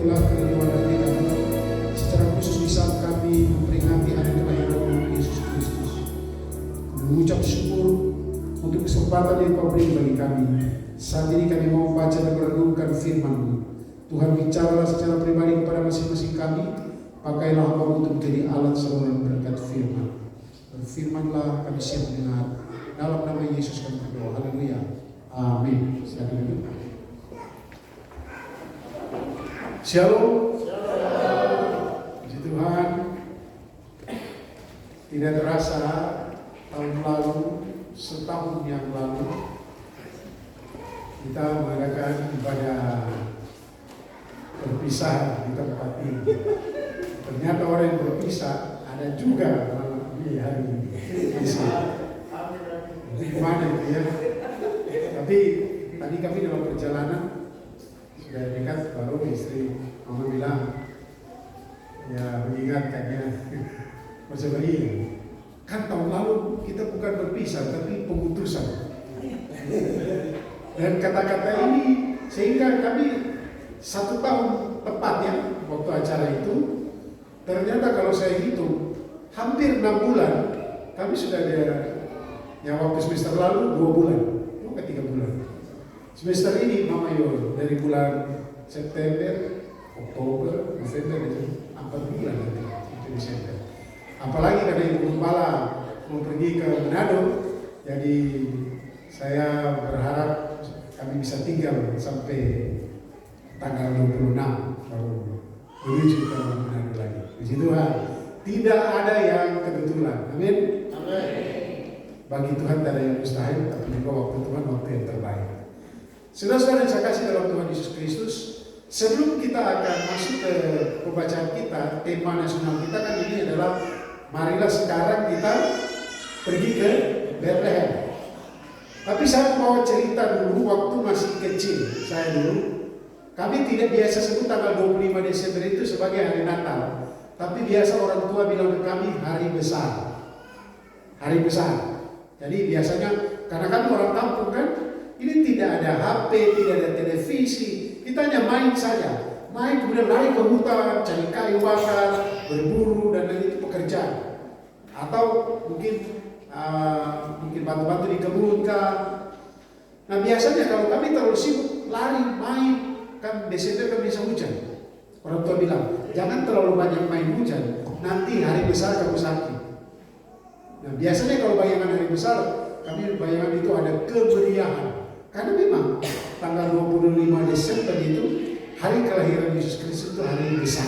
itulah kerinduan hati kami. Secara khusus di saat kami memperingati hari kelahiran Yesus Kristus, mengucap syukur untuk kesempatan yang Kau beri bagi kami. Saat ini kami mau baca dan merenungkan firman-Mu. Tuhan, bicaralah secara pribadi kepada masing-masing kami. Pakailah hamba-Mu untuk menjadi alat saluran berkat firman. Berfirmanlah, kami siap mendengar. Dalam nama Yesus kami berdoa. Haleluya. Amin. Silakan duduk. Shalom. Puji Tuhan. Tidak terasa tahun lalu, setahun yang lalu, kita mengadakan ibadah berpisah di tempat ini. Ternyata orang yang berpisah ada juga di hari ini. Gimana itu ya? Tapi tadi kami dalam perjalanan sudah dekat, baru istri mama bilang, ya mengingatkannya, macam ini. Kan tahun lalu kita bukan berpisah, tapi pemutusan. Dan kata-kata ini sehingga kami 1 tahun tepatnya waktu acara itu, ternyata kalau saya hitung hampir 6 bulan kami sudah ada. Yang waktu semester lalu 2 bulan, bukan 3 bulan. Semester ini Mama Yo dari bulan September, Oktober, November itu 4 bulan nanti itu Desember. Apalagi karena Ibu Gembala mau pergi ke Manado, jadi saya berharap kami bisa tinggal sampai tanggal 26 baru menuju ke Manado lagi. Puji Tuhan, tidak ada yang kebetulan. Amin. Bagi Tuhan tidak ada yang mustahil, tapi juga waktu Tuhan waktu yang terbaik. Saudara-saudara yang saya kasih dalam Tuhan Yesus Kristus, sebelum kita akan masuk ke pembacaan kita, tema nasional kita kan ini adalah marilah sekarang kita pergi ke Bethlehem. Tapi saya mau cerita dulu waktu masih kecil, saya dulu, kami tidak biasa sebut tanggal 25 Desember itu sebagai hari Natal, tapi biasa orang tua bilang ke kami hari besar. Hari besar. Jadi biasanya karena kami orang kampung kan, ini tidak ada HP, tidak ada televisi, kita hanya main saja, main kemudian lari ke hutan, cari kayu bakar, berburu dan itu pekerjaan, atau mungkin bantu-bantu di kebun kan. Nah biasanya kalau kami terlalu sibuk lari main kan Desember kan bisa hujan. Orang tua bilang jangan terlalu banyak main hujan, nanti hari besar kamu sakit. Nah biasanya kalau bayangan hari besar, kami bayangan itu ada kemeriahan. Karena memang tanggal 25 Desember itu hari kelahiran Yesus Kristus itu hari besar.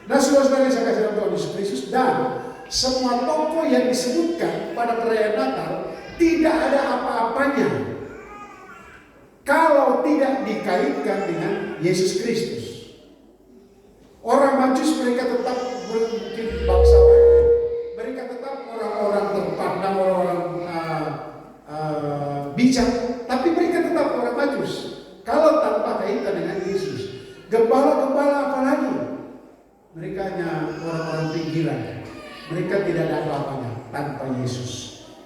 Nah saudara-saudara yang saya kasih dalam Tuhan Yesus Kristus, dan semua tokoh yang disebutkan pada perayaan Natal tidak ada apa-apanya kalau tidak dikaitkan dengan Yesus Kristus. Orang Majus mereka tetap mungkin bangsawan, mereka tetap orang-orang terpandang, orang-orang bijak, tapi mereka tetap orang Majus. Kalau tanpa kaitan dengan Yesus, gembala-gembala apalagi, mereka hanya orang-orang pinggiran. Mereka tidak ada apa-apanya tanpa Yesus.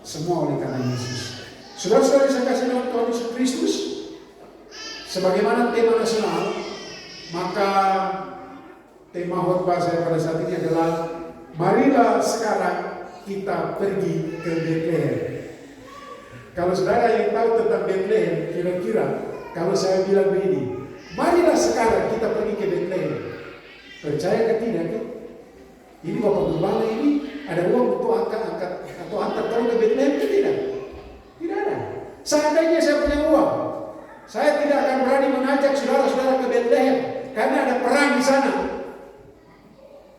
Semua oleh karena Yesus. Saudara-saudara saya kasih dalam Tuhan Yesus Kristus, sebagaimana tema nasional, maka tema khotbah saya pada saat ini adalah marilah sekarang kita pergi ke Bethlehem. Kalau saudara yang tahu tentang Bethlehem, kira-kira kalau saya bilang begini, marilah sekarang kita pergi ke Bethlehem, percaya ke tidak? Ini Bapak Gembala ini ada uang untuk angkat atau antar tahu ke Bethlehem ke tidak? Tidak ada. Seandainya saya punya uang, saya tidak akan berani mengajak saudara-saudara ke Bethlehem karena ada perang di sana.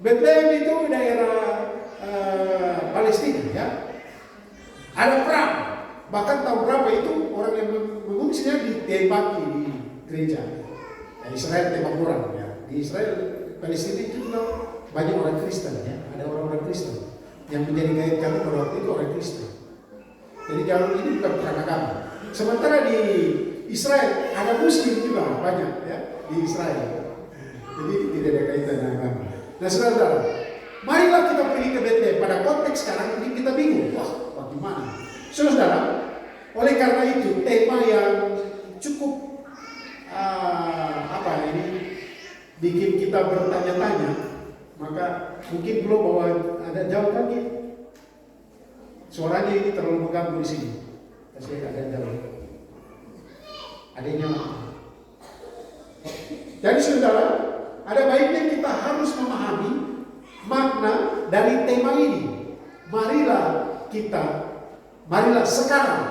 Bethlehem itu daerah Palestina ya. Ada perang. Bahkan tahun berapa itu orang yang mengungsinya ditembaki di gereja. Israel tembak orang ya. Di Israel Palestina itu juga banyak orang Kristen ya. Ada orang-orang Kristen yang menjadi gaya kami pada waktu itu orang Kristen. Jadi jalur ini bukan perang agama. Sementara di Israel ada Muslim juga banyak ya di Israel. Jadi tidak ada kaitan dengan agama. Nah saudara, marilah kita pergi ke Bethlehem. Pada konteks sekarang ini kita bingung. Wah, bagaimana? Saudara, oleh karena itu tema yang cukup bikin kita bertanya-tanya, maka mungkin belum bahwa ada jauh lagi. Suaranya ini terlalu mengganggu di sini. Kasih ada jauh. Adanya. Jadi saudara, ada baiknya kita harus memahami makna dari tema ini. Marilah sekarang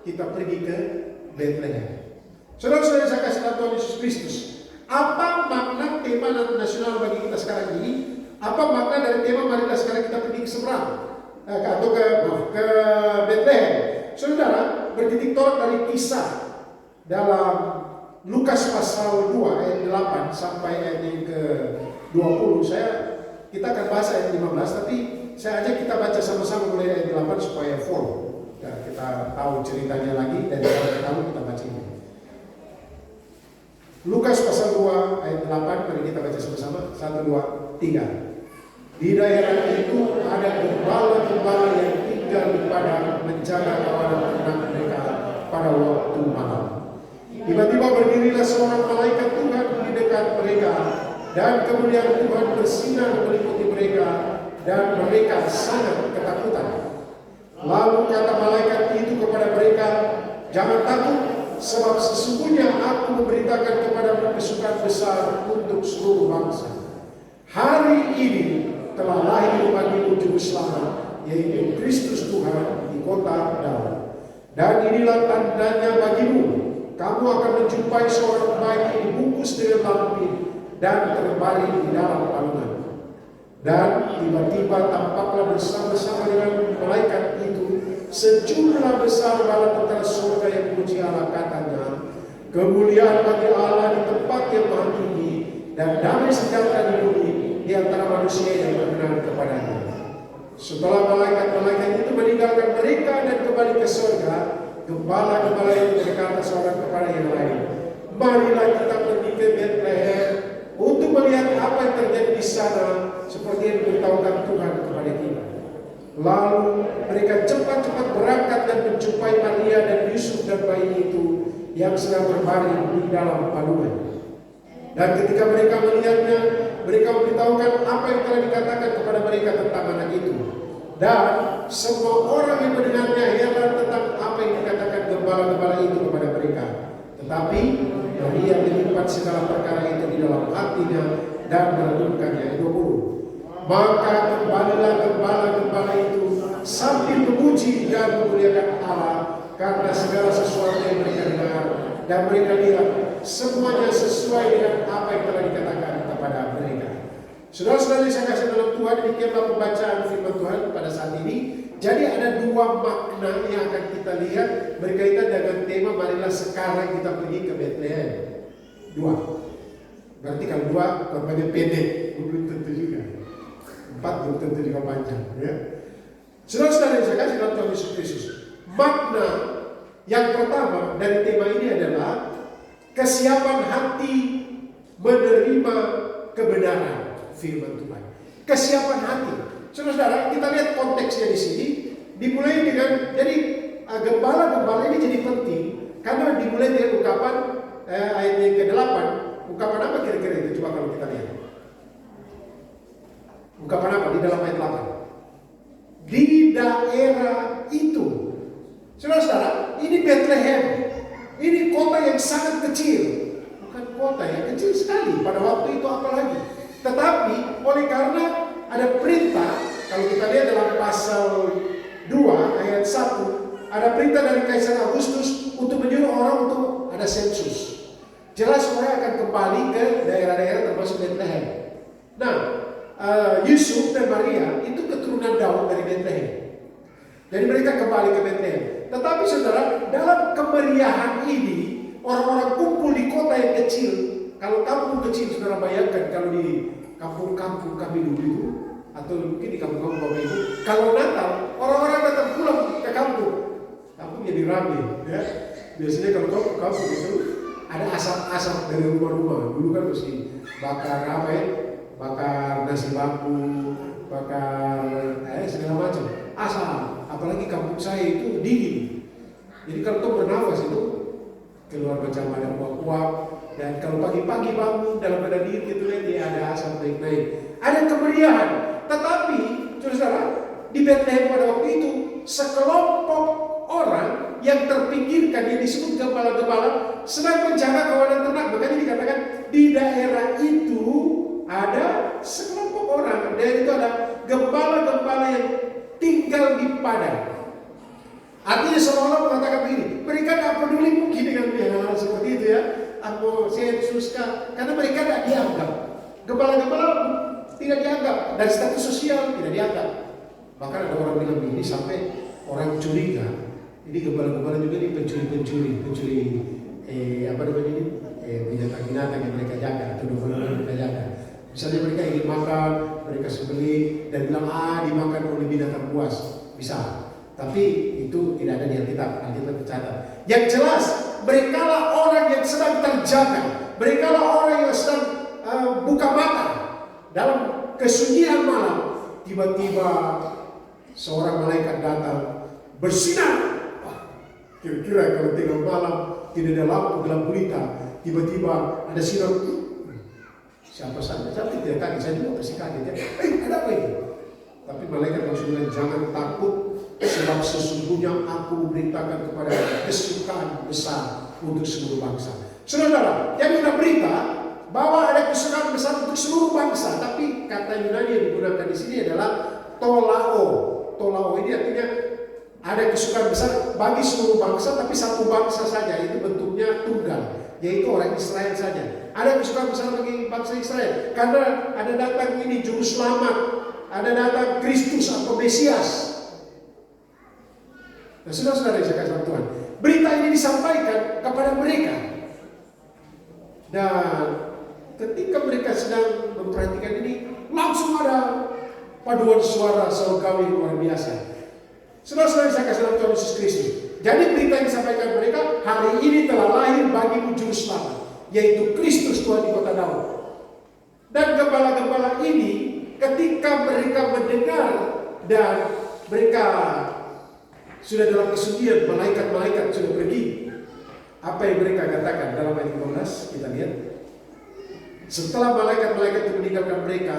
kita pergi ke Bethlehem. Saudara-saudara saya kasih tahu Tuhan Yesus Kristus. Apa makna tema nasional bagi kita sekarang ini? Apa makna dari tema marilah sekarang kita pergi ke seberang? Atau ke Bethlehem. Saudara, bertitik tolak dari kisah dalam Lukas pasal 2 ayat 8 sampai ayat yang ke-20. Kita akan bahas ayat 15, tapi saya ajak kita baca sama-sama mulai ayat 8 supaya full. Ya, kita tahu ceritanya lagi dan kalau kita tahu kita baca ini. Lukas pasal 2 ayat 8, mari kita baca sama-sama. 1, 2, 3. Di daerah itu ada gembala-gembala yang tinggal di padang menjaga kawanan ternak mereka pada waktu malam. Tiba-tiba berdirilah seorang malaikat Tuhan di dekat mereka, dan kemudian Tuhan bersinar meliputi mereka, dan mereka sangat ketakutan. Lalu kata malaikat itu kepada mereka, "Jangan takut, sebab sesungguhnya aku memberitakan kepadamu kesukaan besar untuk seluruh bangsa. Hari ini telah lahir bagimu juru selamat, yaitu Kristus Tuhan di kota Daud. Dan inilah tandanya bagimu. Kamu akan menjumpai seorang bayi dibungkus dengan lampin dan terbaring di dalam palungan." Dan tiba-tiba tampaklah bersama-sama dengan malaikat itu sejumlah besar bala tentara surga yang memuji Allah, katanya, "Kemuliaan bagi Allah di tempat yang maha tinggi, dan damai sejahtera di bumi di antara manusia yang berkenan kepadanya." Setelah malaikat-malaikat itu meninggalkan mereka dan kembali ke surga, gembala-gembala itu berkata seorang kepada yang lain, "Marilah kita pergi ke Bethlehem untuk melihat apa yang terjadi di sana, seperti yang diberitahukan Tuhan kepada kita." Lalu mereka cepat-cepat berangkat dan menjumpai Maria dan Yusuf dan bayi itu yang sedang berbaring di dalam palungan. Dan ketika mereka melihatnya, mereka memberitahukan apa yang telah dikatakan kepada mereka tentang anak itu. Dan semua orang yang mendengarnya heran tentang apa yang dikatakan gembala-gembala itu kepada mereka. Tetapi Maria menyimpan segala perkara itu di dalam hatinya dan merenungkannya. 20. Maka kembalilah gembala-gembala itu sambil memuji dan memuliakan Allah karena segala sesuatu yang mereka dengar, dan mereka lihat semuanya sesuai dengan apa yang telah dikatakan kepada mereka. Saudara-saudara saya kasih dalam Tuhan, demikianlah pembacaan firman Tuhan pada saat ini. Jadi ada dua makna yang akan kita lihat berkaitan dengan tema marilah sekarang kita pergi ke Bethlehem. Dua. Berarti kalau dua korbannya pendek, belum tentu juga. 4 belum tentu juga panjang. Ya. Saudara-saudara saya kasih dalam Tuhan Yesus Kristus. Makna yang pertama dari tema ini adalah kesiapan hati menerima kebenaran firman Tuhan. Kesiapan hati. Saudara-saudara, kita lihat konteksnya di sini. Dimulai dengan, jadi gembala-gembala ini jadi penting karena dimulai dengan ungkapan ayat yang ke-8. Ungkapan apa kira-kira itu? Coba kalau kita lihat. Ungkapan apa di dalam ayat 8? Di daerah itu. Saudara-saudara, ini Bethlehem. Ini kota yang sangat kecil. Bukan kota yang kecil sekali pada waktu itu apalagi. Tetapi oleh karena ada perintah, kalau kita lihat dalam pasal 2 ayat 1, ada perintah dari Kaisar Agustus untuk menyuruh orang untuk ada sensus. Jelas orang akan kembali ke daerah-daerah termasuk Bethlehem. Nah, Yusuf dan Maria itu keturunan Daud dari Bethlehem. Jadi mereka kembali ke Bethlehem. Tetapi saudara, dalam kemeriahan ini, orang-orang kumpul di kota yang kecil. Kalau kampung kecil, saudara bayangkan kalau di kampung-kampung kami dulu itu, atau mungkin di kampung-kampung Bapak Ibu, kalau Natal, orang-orang datang pulang ke kampung. Kampung jadi ramai. Ya. Biasanya kalau ke kampung itu, ada asap-asap dari rumah-rumah. Dulu kan mesti bakar apa ya? Bakar nasi bambu, bakar segala macam. Asap, apalagi kampung saya itu dingin. Jadi kalau tuh bernafas itu keluar macam ada uap-uap, Dan kalau pagi-pagi bangun dalam keadaan dingin gitu lihat dia ada asap naik-naik, ada kemeriahan. Tetapi, saudara, di Bethlehem pada waktu itu sekelompok orang yang terpinggirkan yang disebut gembala-gembala sedang menjaga kawanan ternak. Makanya dikatakan di daerah itu ada sekelompok orang. Dan itu ada gembala-gembala yang tinggal di padang. Artinya seolah-olah mengatakan begini, mereka tidak peduli mungkin dengan hal seperti itu ya. Aku sensuska, karena mereka tidak dianggap. Gembala-gembala tidak dianggap, dari status sosial tidak dianggap. Bahkan ada orang bilang ini sampai orang curiga. Ini gembala-gembala juga ini pencuri apa namanya ini binatang-binatang yang mereka jaga atau domba yang mereka jaga. Misalnya mereka ingin makan, mereka sembelih dan bilang dimakan oleh binatang buas, bisa. Tapi itu tidak ada di Alkitab tercatat. Yang jelas, merekalah orang yang sedang terjaga. Merekalah orang yang sedang buka mata dalam kesunyian malam. Tiba-tiba seorang malaikat datang bersinar. Kira-kira kalau tengah malam tidak ada lampu gelap gulita, tiba-tiba ada sinar. Siapa saja? Saya tidak kaget, saya juga pasti kaget ya. Ada apa ini? Tapi malaikat langsung bilang, jangan takut, sebab sesungguhnya aku memberitakan kepada kesukaan besar untuk seluruh bangsa. Saudara, yang kita berita bahwa ada kesukaan besar untuk seluruh bangsa, tapi kata Yunani yang digunakan di sini adalah tolao. Tolao ini artinya ada kesukaan besar bagi seluruh bangsa, tapi satu bangsa saja, itu bentuknya tunggal, yaitu orang Israel saja. Ada kesukaan besar bagi bangsa Israel karena ada datang ini juru selamat, ada datang Kristus atau Mesias. Nah, saudara-saudara yang saya kasih Tuhan, berita ini disampaikan kepada mereka. Dan ketika mereka sedang memperhatikan ini, langsung ada paduan suara surgawi luar biasa. Saudara-saudara yang saya kasih Tuhan Yesus Kristus. Jadi berita yang disampaikan mereka, hari ini telah lahir bagimu juru selamat, yaitu Kristus Tuhan di kota Daud. Dan gembala-gembala ini ketika mereka mendengar dan mereka sudah dalam kesunyian, malaikat-malaikat sudah pergi. Apa yang mereka katakan dalam ayat 15 kita lihat. Setelah malaikat-malaikat itu meninggalkan mereka,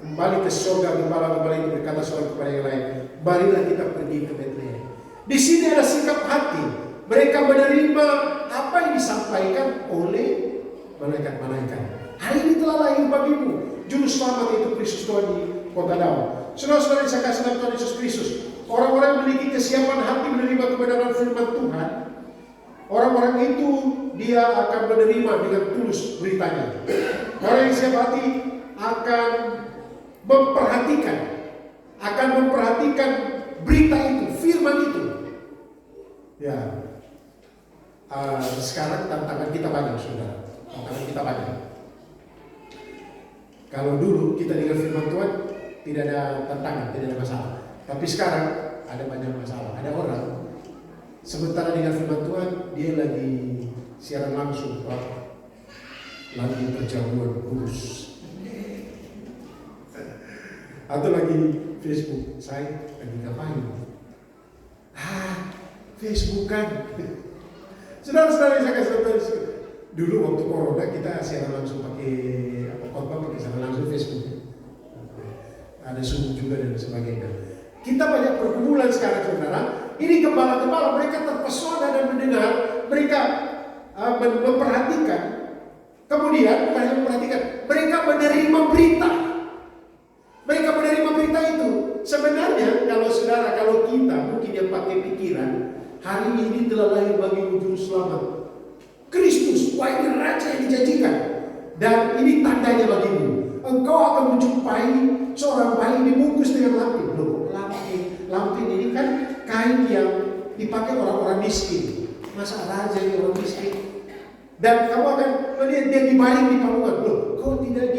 kembali ke surga, gembala-gembala itu berkata seorang kepada yang lain, marilah kita pergi ke Bethlehem. Di sini ada sikap hati. Mereka menerima apa yang disampaikan oleh malaikat-malaikat. Hari ini telah lahir bagimu juru selamat, yaitu Kristus Tuhan di kota Daud. Saudara-saudara yang saya kasih dalam Tuhan Yesus Kristus, orang-orang yang memiliki kesiapan hati menerima kebenaran firman Tuhan, orang-orang itu dia akan menerima dengan tulus beritanya. Orang yang siap hati akan memperhatikan berita itu, firman itu. Ya, sekarang tantangan kita banyak, saudara. Tantangan kita banyak. Kalau dulu kita dengar firman Tuhan tidak ada tantangan, tidak ada masalah. Tapi sekarang ada banyak masalah. Ada orang sementara dengar firman Tuhan, dia lagi siaran langsung, lagi perjamuan kudus, atau lagi Facebook. Saya lagi ngapain? Facebook kan. Saudara-saudara yang saya kasih tahu, dulu waktu corona kita siaran langsung pakai khotbah pakai siaran langsung Facebook. Ada Zoom juga dan sebagainya. Kita banyak pergumulan sekarang, saudara. Ini gembala-gembala mereka terpesona dan mendengar, mereka memperhatikan. Kemudian bukan hanya memperhatikan, mereka menerima berita. Mereka menerima berita itu. Sebenarnya kalau kita mungkin yang pakai pikiran, hari ini telah lahir bagimu juru selamat, Kristus, wah ini raja yang dijanjikan. Dan ini tandanya bagimu. Engkau akan menjumpai seorang bayi dibungkus dengan lampin. Loh, lampin ini kan kain yang dipakai orang-orang miskin. Masa raja ini orang miskin? Dan kamu akan melihat dia dibaring di panggungan. Loh, kau tidak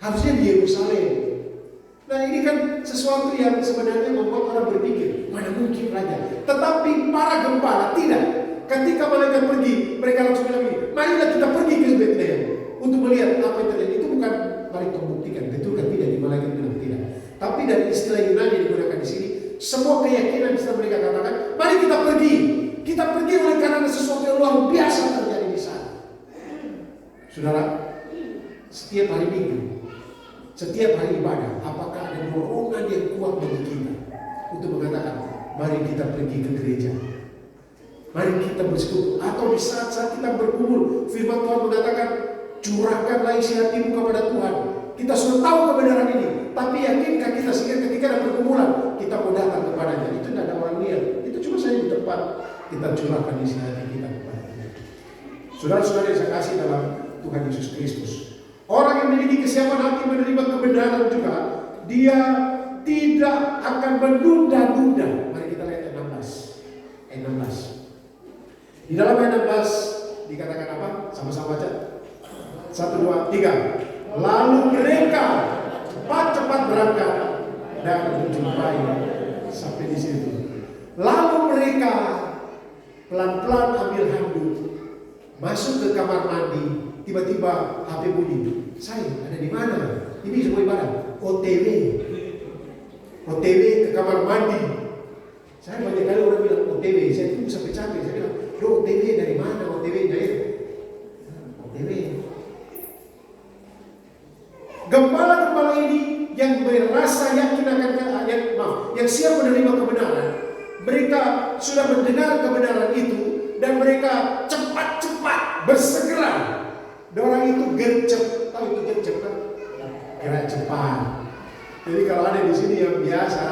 harusnya di Yerusalem. Nah, ini kan sesuatu yang sebenarnya membuat orang berpikir, mana mungkin raja. Tetapi para gembala tidak. Ketika malaikat pergi, mereka langsung bilang begini, marilah kita pergi ke Bethlehem untuk melihat apa yang terjadi. Itu bukan balik membuktikan, betul kan? Tidak, di malaikat bilang tidak. Tapi dari istilah Yunani yang digunakan di sini, semua keyakinan setelah mereka katakan, mari kita pergi. Kita pergi oleh karena sesuatu yang luar biasa terjadi di sana. Saudara, setiap hari Minggu, setiap hari ibadah, apakah ada dorongan yang kuat bagi kita untuk mengatakan, mari kita pergi ke gereja, mari kita bersekutu, atau di saat-saat kita berkumpul, firman Tuhan mengatakan, curahkanlah isi hatimu kepada Tuhan. Kita sudah tahu kebenaran ini, tapi yakinkah kita sehingga ketika ada pergumulan kita mau datang kepadanya? Itu tidak ada orang lihat, itu cuma saya di tempat kita curahkan isi hati kita kepada Tuhan. Saudara-saudara yang saya kasih dalam Tuhan Yesus Kristus, orang yang memiliki kesiapan hati menerima kebenaran juga, dia tidak akan menunda-nunda. Mari kita lihat ayat 16. Di dalam ayat 16 dikatakan apa? Sama-sama baca. 1, 2, 3. Lalu mereka cepat-cepat berangkat dan menjumpai sampai di situ. Lalu mereka pelan-pelan ambil handuk, masuk ke kamar mandi. Tiba-tiba HP bunyi. Saya ada di mana? Ini semua ibadah. OTW ke kamar mandi. Saya banyak kali orang bilang OTW. Saya itu sampai capek. Saya bilang, OTW dari mana? OTW-nya ya? OTW. Gembala-gembala ini yang merasa yakin akan yang siap menerima kebenaran, mereka sudah mendengar kebenaran itu dan mereka cepat-cepat bersegera. Orang itu gercep, tahu itu gercep kan? Gerak cepat. Jadi kalau ada di sini yang biasa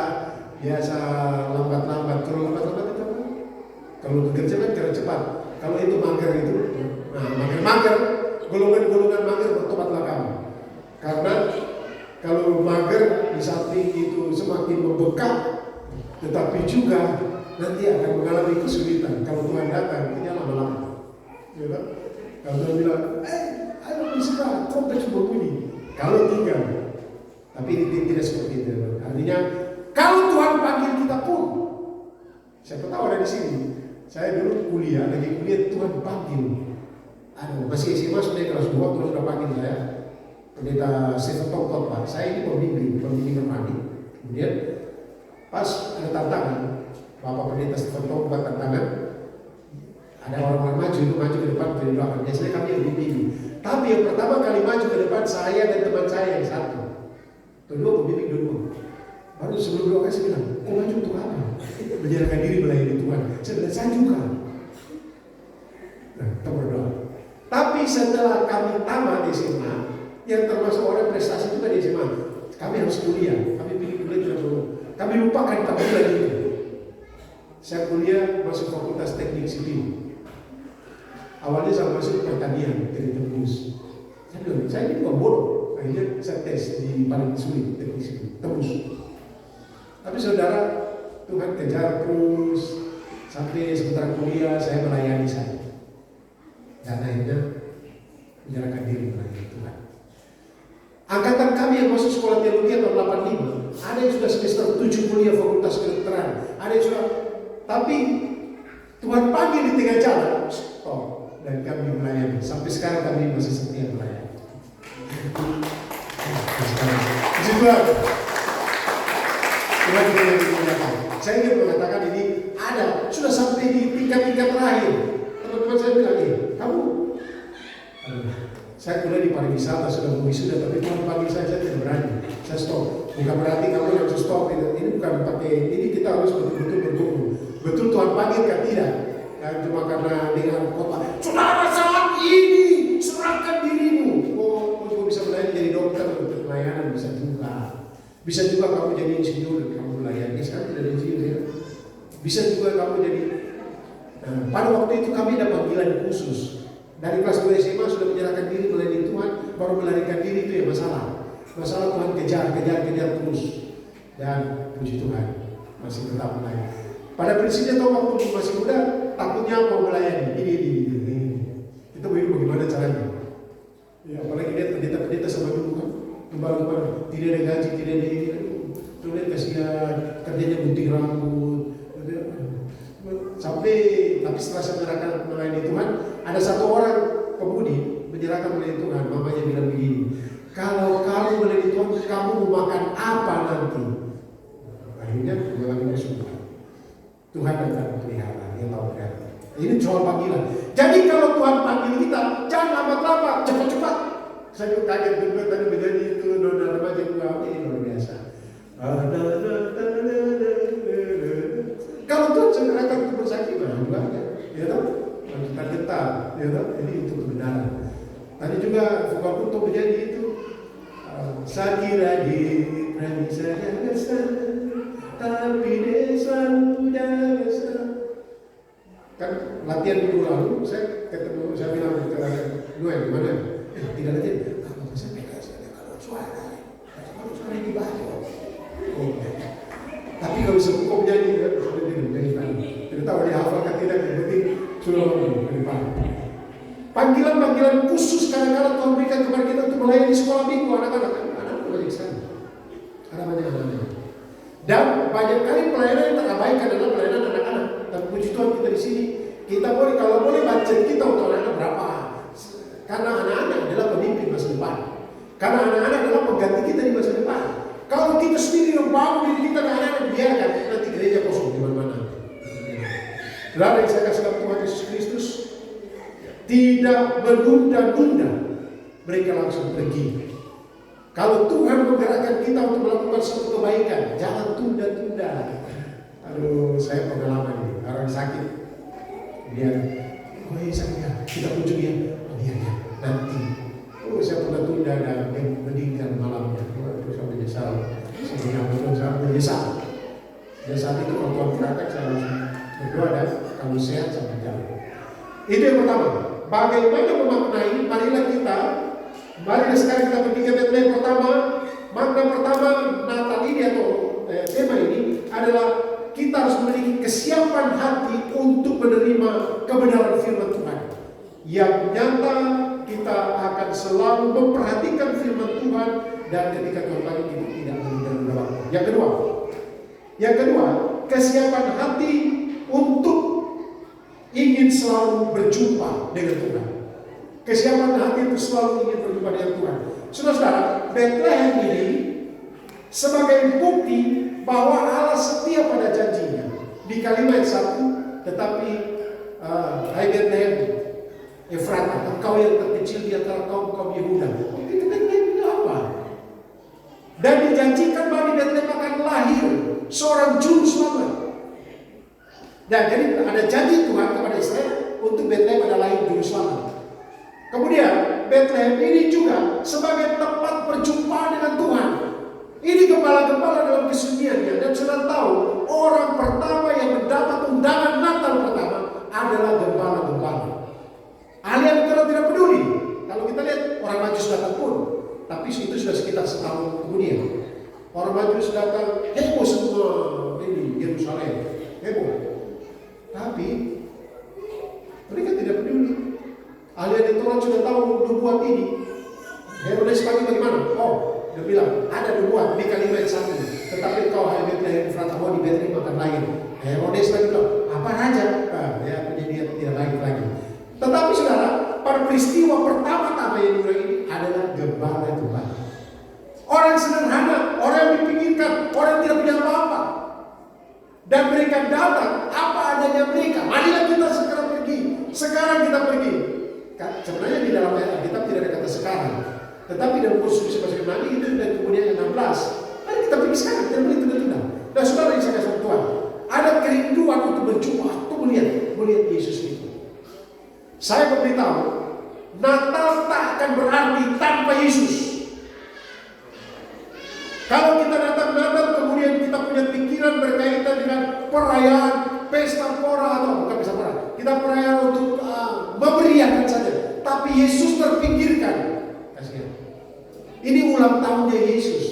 lambat-lambat, kalau lambat-lambat itu apa? Kalau gercep kan gerak cepat. Kalau itu mager itu, mager, golongan mager bertobatlah kamu. Karena kalau mager di samping itu semakin membekak, tetapi juga nanti akan mengalami kesulitan. Kalau Tuhan datang, dia lama-lama. Ya, kalau Tuhan bilang, ayo istirahat, trompet berbunyi. Kalau tinggal, tapi ini tidak seperti itu. Artinya, kalau Tuhan panggil kita pun, siapa tahu ada di sini. Saya dulu kuliah, Tuhan panggil. Masih SMA sudah kelas 2, Tuhan sudah panggil saya. Pendeta Stephen Tongkot, Pak. Saya ini pembimbing remani. Kemudian pas ada tantangan, Bapak Pendeta Stephen Tongkot buat tantangan. Ada orang-orang maju ke depan, ke belakang. Biasanya kami yang bimbing. Tapi yang pertama kali maju ke depan saya dan teman saya yang satu. Kedua pembimbing dulu. Baru sebelum doa saya bilang, kok maju untuk apa? Menyerahkan diri melayani Tuhan. Saya bilang, saya juga. Nah, kita berdoa. Tapi setelah kami tamat di SMA, yang termasuk orang prestasi juga di SMA, kami harus kuliah. Kami pilih kuliah dulu. Kami lupakan tabungan itu. Saya kuliah masuk Fakultas Teknik Sipil. Awalnya saya masuk pertanian, teknik tembus. Saya bilang, saya ini bukan bodoh. Akhirnya saya tes di paling sulit teknik sipil, tembus. Tapi saudara, Tuhan kejar terus sampai sebentar kuliah saya melayani saya. Dan akhirnya menyerahkan diri melayani Tuhan. Angkatan kami yang masuk sekolah teologi tahun 85, ada yang sudah semester 7 kuliah fakultas kedokteran, ada yang sudah, tapi Tuhan panggil di tengah jalan, stop, dan kami melayani. Sampai sekarang kami masih setia melayani. Puji Tuhan. Tuhan kita yang dimuliakan. Saya ingin mengatakan ini ada, sudah sampai di tingkat-tingkat terakhir. Teman-teman saya bilang, kamu saya kuliah di pariwisata, sudah mau wisuda, tapi Tuhan panggil saya tidak berani. Saya stop. Bukan berarti kamu harus stop. Ini bukan pakai, ini kita harus betul-betul bergumul. Betul Tuhan panggil kan tidak? Dan cuma karena dengan kota, saudara saat ini serahkan dirimu. Oh, kamu bisa melayani jadi dokter untuk pelayanan, bisa juga. Bisa juga kamu jadi insinyur dan kamu melayani. Sekarang tidak insinyur ya. Bisa juga kamu jadi. Nah, pada waktu itu kami ada panggilan khusus. Dari kelas 2 SMA sudah menyerahkan diri melayani Tuhan, baru melarikan diri itu ya masalah. Masalah Tuhan kejar terus. Dan puji Tuhan masih tetap melayani. Pada prinsipnya tahu waktu masih muda, takutnya mau melayani. Ini. Kita mau hidup bagaimana caranya? Ya, apalagi lihat pendeta-pendeta sama dulu kan, kembali tidak ada gaji, tidak ada ini. Tuh lihat kasihan, kerjanya gunting rambut. Sampai, tapi setelah saya menyerahkan melayani Tuhan, ada satu orang pemudi menyerahkan melayani Tuhan. Mamanya bilang begini, kalau kamu melayani Tuhan, kamu mau makan apa nanti? Akhirnya mengalami kesulitan. Tuhan akan pelihara, dia tahu kan. Ini soal panggilan. Jadi kalau Tuhan panggil kita, jangan lambat-lambat, cepat-cepat itu kaget juga tadi menyanyi itu nona remaja juga ini luar biasa. Kalau Tuhan segerakan itu bersaksi juga ya toh, kita getar, ya toh, ini itu kebenaran. Tadi juga vokal kunto menyanyi itu Sakira di Pranisa Jagasa, tapi desa muda desa. Kan latihan minggu lalu saya ketemu, saya bilang ke Noel gimana? Tidak latihan. Kalau saya pegang kalau suara dibaca. Oh. Tapi kalau sebut menyanyi kan sudah tidak tahu dia hafal kan tidak, yang penting sudah ngomong ke depan. Panggilan-panggilan khusus kadang-kadang Tuhan berikan kepada kita untuk melayani sekolah minggu anak-anak banyak sekali. Ada banyak anak-anak. Dan banyak kali pelayanan yang terabaikan adalah pelayanan anak-anak. Dan puji Tuhan kita di sini, kita boleh kalau boleh budget kita untuk anak-anak berapa? Karena anak-anak adalah pemimpin masa depan. Karena anak-anak adalah pengganti kita di masa depan. Kalau kita sendiri membangun diri kita dan anak-anak biarkan nanti gereja kosong di mana-mana. Lalu yang saya kasih Tuhan Yesus Kristus tidak menunda-nunda, mereka langsung pergi. Kalau Tuhan menggerakkan kita untuk melakukan suatu kebaikan, jangan tunda-tunda. Aduh, saya pengalaman nih, orang sakit, dia, oh iya sakit ya, kita kunjungi ya, oh iya ya, nanti. Oh saya pernah tunda dan meninggal malamnya, terus saya menyesal, saya menyesal. Dan saat itu kalau Tuhan gerakkan saya langsung berdoa dan kalau sehat sampai jalan. Itu yang pertama. Bagaimana memaknai? Marilah sekarang kita pergi ke Bethlehem pertama. Makna pertama Natal ini atau tema ini adalah kita harus memiliki kesiapan hati untuk menerima kebenaran firman Tuhan. Yang nyata kita akan selalu memperhatikan firman Tuhan dan ketika Tuhan panggil kita tidak menunda-nunda waktu. Yang kedua, kesiapan hati untuk ingin selalu berjumpa dengan Tuhan. Kesiapan hati itu selalu ingin berjumpa dengan Tuhan. Saudara-saudara, Bethlehem ini sebagai bukti bahwa Allah setia pada janjinya. Di kalimat 1, tetapi hai Bethlehem Efrata, engkau yang terkecil di antara kaum Yehuda. Itu Bethlehem itu apa? Dan dijanjikan bagi Bethlehem akan lahir seorang juru selamat. Dan jadi ada janji Tuhan kepada Israel untuk Bethlehem ada lahir juru selamat. Kemudian Bethlehem ini juga sebagai tempat perjumpaan dengan Tuhan. Ini gembala-gembala dalam kesunyiannya. Dan sudah tahu orang pertama yang mendapat undangan Natal pertama adalah gembala-gembala. Ahli kalau tidak peduli. Kalau kita lihat orang Majus datang pun, tapi itu sudah sekitar setahun kemudian. Orang Majus datang, heboh semua ini Yerusalem, heboh. Tapi mereka tidak peduli. Ahli Taurat sudah tahu nubuat ini. Herodes pagi bagaimana? Oh, dia bilang ada nubuat di kalimat 1. Tetapi kau hai Bethlehem Efrata di Bethlehem akan lahir. Herodes lagi bilang apa raja? Ya menjadi tidak baik lagi. Tetapi saudara, pada peristiwa pertama-tama yang ini adalah gembala Tuhan. Orang sederhana, orang yang dipinggirkan, orang yang tidak punya apa-apa. Dan mereka datang, apa adanya mereka. Marilah kita sekarang pergi. Sekarang kita pergi. Sebenarnya di dalam ayat kita tidak ada kata sekarang. Tetapi dalam kursus bahasa Yunani itu dan kemudian 16. Mari kita pergi sekarang, tidak boleh tunda-tunda. Dan saudara yang saya kasih Tuhan, ada kerinduan untuk berjumpa, untuk melihat Yesus itu. Saya memberitahu, Natal tak akan berarti tanpa Yesus. Kalau kita datang Natal kemudian kita punya pikiran berkaitan dengan perayaan pesta pora atau bukan pesta pora, kita perayaan untuk memeriahkan saja. Tapi Yesus terpinggirkan. Kasihan. Ini ulang tahunnya Yesus.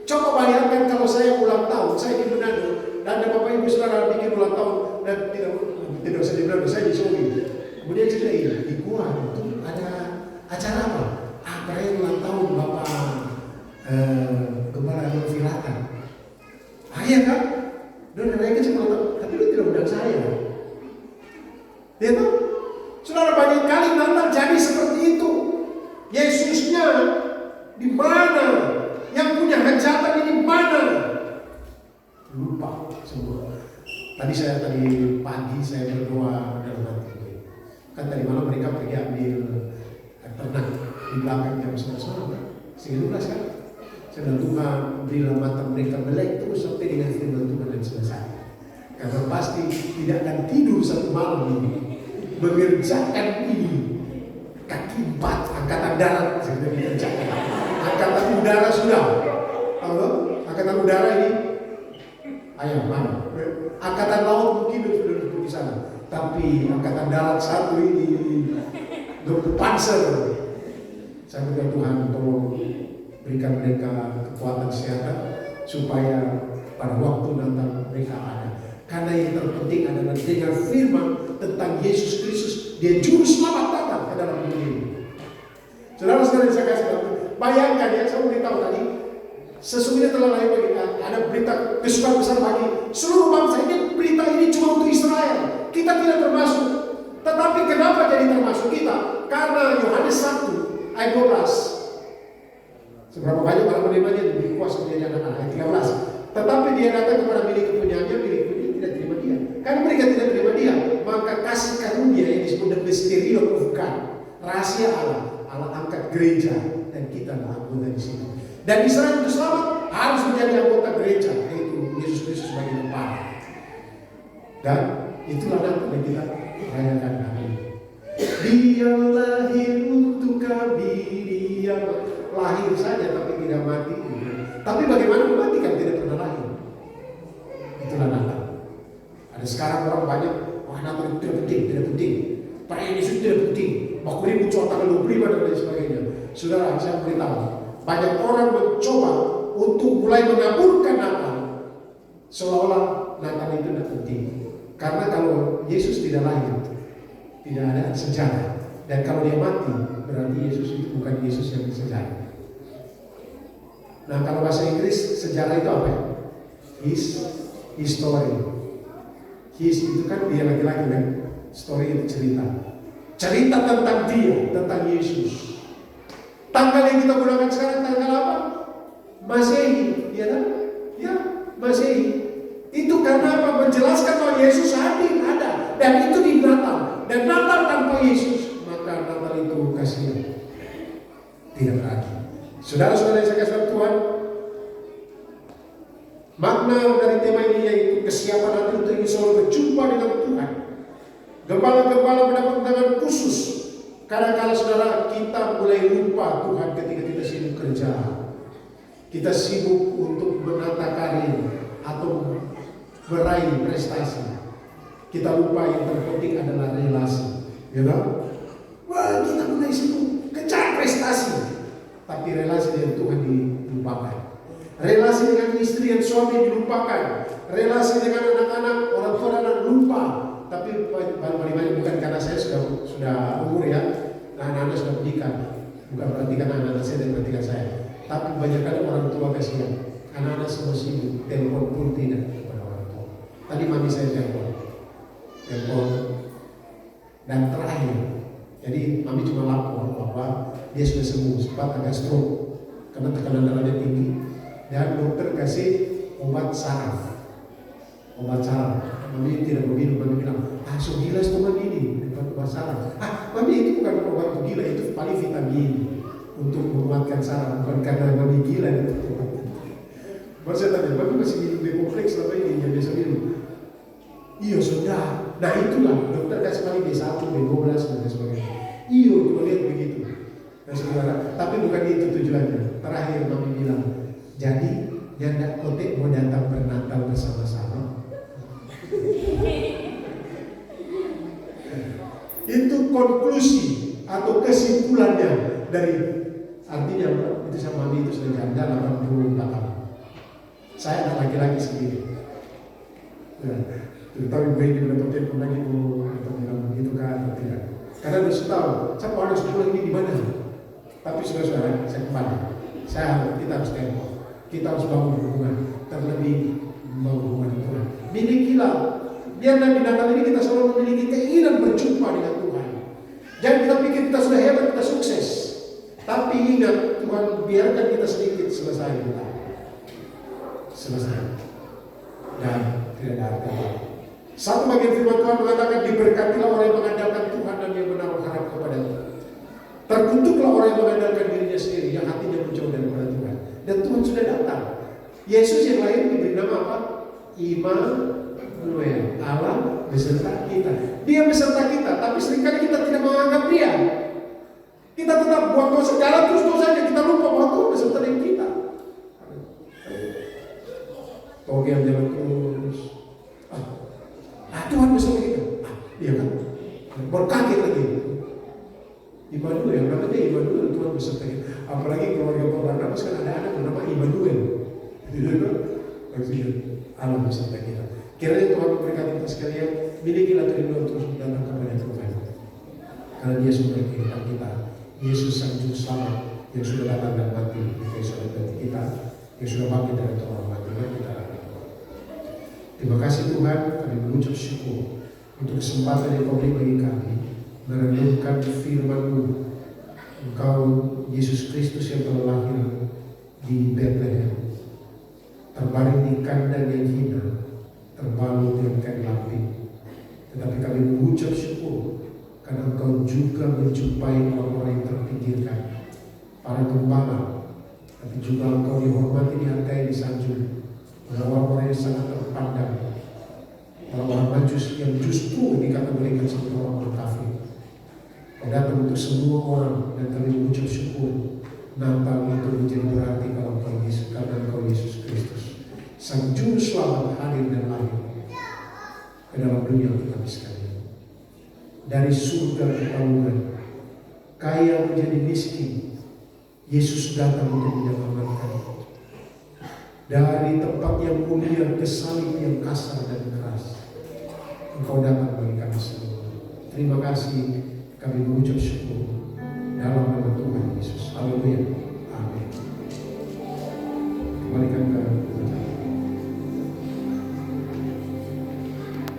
Coba bayangkan kalau saya ulang tahun, saya di Manado dan ada Bapak Ibu Saudara bikin ulang tahun dan tidak usah di Manado, saya di Sogi. Kemudian cerita ini di gua itu ada acara apa? Perayaan ulang tahun Bapak Gembala Firatan. Iya kan? Dan mereka cuma tahu, tapi lu tidak undang saya. Dia tahu, saudara banyak kali Natal jadi seperti itu. Yesusnya di mana? Yang punya hajatan ini mana? Lupa semua. Tadi pagi saya berdoa dalam hati. Kan tadi malam mereka pergi ambil ternak. di belakang jam 11 kan? Sedang Tuhan berilah mata mereka melek terus sampai dengan firman Tuhan dan selesai. Karena pasti tidak akan tidur satu malam ini mengerjakan ini. Kaki 4 angkatan darat sudah dikerjakan. Angkatan udara sudah. Tahu? Angkatan udara ini ayam mana? Angkatan laut mungkin sudah di sana. Tapi angkatan darat satu ini Dr. Panzer. Saya minta Tuhan tolong berikan mereka kekuatan kesehatan supaya pada waktu Natal mereka ada. Karena yang terpenting adalah dengan firman tentang Yesus Kristus, Dia juru selamat datang ke dalam dunia ini. Saudara-saudara saya kasih tahu, bayangkan ya, saya beritahu tadi, sesungguhnya telah lahir bagi ada berita kesukaan besar bagi seluruh bangsa. Ini berita ini cuma untuk Israel. Kita tidak termasuk. Tetapi kenapa jadi termasuk kita? Karena Yohanes 1 ayat 12. Seberapa banyak orang menerimanya diberi kuasa menjadi anak-anak, ayat 13. Tetapi dia datang kepada milik kepunyaannya, milik kepunyaannya tidak terima dia. Karena mereka tidak terima dia, maka kasih karunia yang disebut the mysterion of God, rahasia Allah, Allah angkat gereja dan kita anggota di sini. Dan Israel itu selamat harus menjadi anggota gereja, yaitu Yesus Kristus sebagai kepala. Dan itulah yang kita rayakan hari ini. Dia lahir untuk kami, dia lahir saja tapi tidak mati. Tapi bagaimana mati kan tidak pernah lahir? Itulah Natal. Ada sekarang orang banyak, wah Natal itu tidak penting, tidak penting. Perayaan Yesus tidak penting. Baku ribu cota kalau prima dan lain sebagainya. Saudara, saya beritahu, banyak orang mencoba untuk mulai mengaburkan Natal, seolah-olah Natal itu tidak penting. Karena kalau Yesus tidak lahir, tidak ada sejarah. Dan kalau dia mati, berarti Yesus itu bukan Yesus yang sejarah. Nah, kalau bahasa Inggris sejarah itu apa ya? History. His itu kan dia laki-laki kan? Story itu cerita. Cerita tentang dia, tentang Yesus. Tanggal yang kita gunakan sekarang tanggal apa? Masehi, ya kan? Ya, Masehi. Itu karena apa? Menjelaskan bahwa Yesus hadir, ada. Dan itu di Natal. Dan Natal tanpa Yesus, maka Natal itu kasihan. Tidak berarti. Saudara-saudara yang saya kasih Tuhan, makna dari tema ini yaitu kesiapan hati untuk ingin selalu berjumpa dengan Tuhan. Gembala-gembala mendapat tangan khusus. Kadang-kadang saudara kita mulai lupa Tuhan ketika kita sibuk kerja. Kita sibuk untuk menata karir atau meraih prestasi. Kita lupa yang terpenting adalah relasi. Ya kan? Wah, kita mulai sibuk kejar prestasi. Tapi relasi dengan Tuhan dilupakan. Relasi dengan istri dan suami dilupakan. Relasi dengan anak-anak, orang tua dan anak lupa. Tapi paling banyak bukan karena saya sudah umur ya. Anak-anak sudah menikah. Bukan berarti karena anak-anak saya dan perhatikan saya. Tapi banyak kali orang tua kasihan. Anak-anak semua sibuk, telepon pun tidak kepada orang tua. Tadi mami saya telepon. Dan terakhir, jadi mami cuma lapor bahwa dia sudah sembuh, sempat agak stroke karena tekanan darahnya tinggi, dan dokter kasih obat saraf. Mami tidak mau minum, mami bilang, so gila cuma ini, obat saraf. Mami itu bukan obat gila, itu paling vitamin untuk menguatkan saraf, bukan karena mami gila itu. Baru saya tanya, mami masih minum Decomplex selama ini yang biasa minum? Iya sudah. Nah itulah dokter kasih paling B1, B12 dan sebagainya. Iya, cuma lihat begitu. Nah saudara, tapi bukan itu tujuannya. Terakhir mami bilang, jadi nyanda kotek mau datang bernatal bersama-sama. Itu konklusi atau kesimpulannya dari artinya itu sama mami itu sudah janda 84 tahun. Saya anak laki-laki sendiri. Tapi baik dia dapat telepon lagi dapat bilang begitu kan atau tidak. Karena dia sudah tahu, saya mau harus pulang ini di mana. Tapi saudara-saudara, saya kembali. Kita harus telepon. Kita harus bangun hubungan. Terlebih membangun hubungan Tuhan. Milikilah. Biar Nabi Natal ini kita selalu memiliki keinginan berjumpa dengan Tuhan. Jangan kita pikir kita sudah hebat, kita sukses. Tapi ingat, Tuhan biarkan kita sedikit selesai kita. Selesai. Dan tidak ada artinya. Satu bagian firman Tuhan mengatakan diberkatilah orang yang mengandalkan Tuhan dan yang menaruh harap kepada Tuhan. Terkutuklah orang yang mengandalkan dirinya sendiri, yang hatinya menjauh daripada Tuhan. Dan Tuhan sudah datang. Yesus yang lain diberi nama apa? Immanuel, Allah beserta kita. Dia beserta kita, tapi seringkali kita tidak menganggap dia. Kita tetap buat dosa, jalan terus dosanya, kita lupa bahwa Tuhan beserta dengan kita. Togean jalan terus. Tuhan beserta kita. Iya kan? Berkaget lagi. Immanuel, namanya Immanuel, Tuhan beserta kita. Apalagi keluarga Barnabas kan ada anak bernama Immanuel. Gitu kan? Maksudnya Allah beserta kita. Kiranya Tuhan memberkati kita sekalian. Milikilah kerinduan terus datang kepada Tuhan. Karena Dia sudah mengirimkan kita. Yesus Sang Juru Selamat yang sudah datang dan mati di kayu salib kita, yang sudah bangkit dari orang mati. Mari kita berdoa. Terima kasih Tuhan, kami mengucap syukur untuk kesempatan yang Kau beri bagi kami merenungkan firman-Mu. Engkau Yesus Kristus yang telah lahir di Bethlehem, terbaring di kandang yang hina, terbalut dengan kain lapik. Tetapi kami mengucap syukur karena Engkau juga menjumpai orang-orang yang terpinggirkan, para gembala, tapi juga Engkau dihormati, dihargai, disanjung oleh orang-orang yang sangat terpandang, orang-orang Majus yang justru dikategorikan sebagai orang-orang kafir. Kau datang untuk semua orang dan kami mengucap syukur. Natal itu menjadi berarti kalau Engkau Yesus, karena Engkau Yesus Kristus, Sang Juru Selamat hadir dan lahir ke dalam dunia kita sekalian. Dari surga ke palungan, kaya menjadi miskin, Yesus datang untuk menyelamatkan. Dari tempat yang mulia ke salib yang kasar dan keras, Engkau datang bagi kami semua. Terima kasih, kami mengucap syukur dalam nama Tuhan Yesus. Haleluya.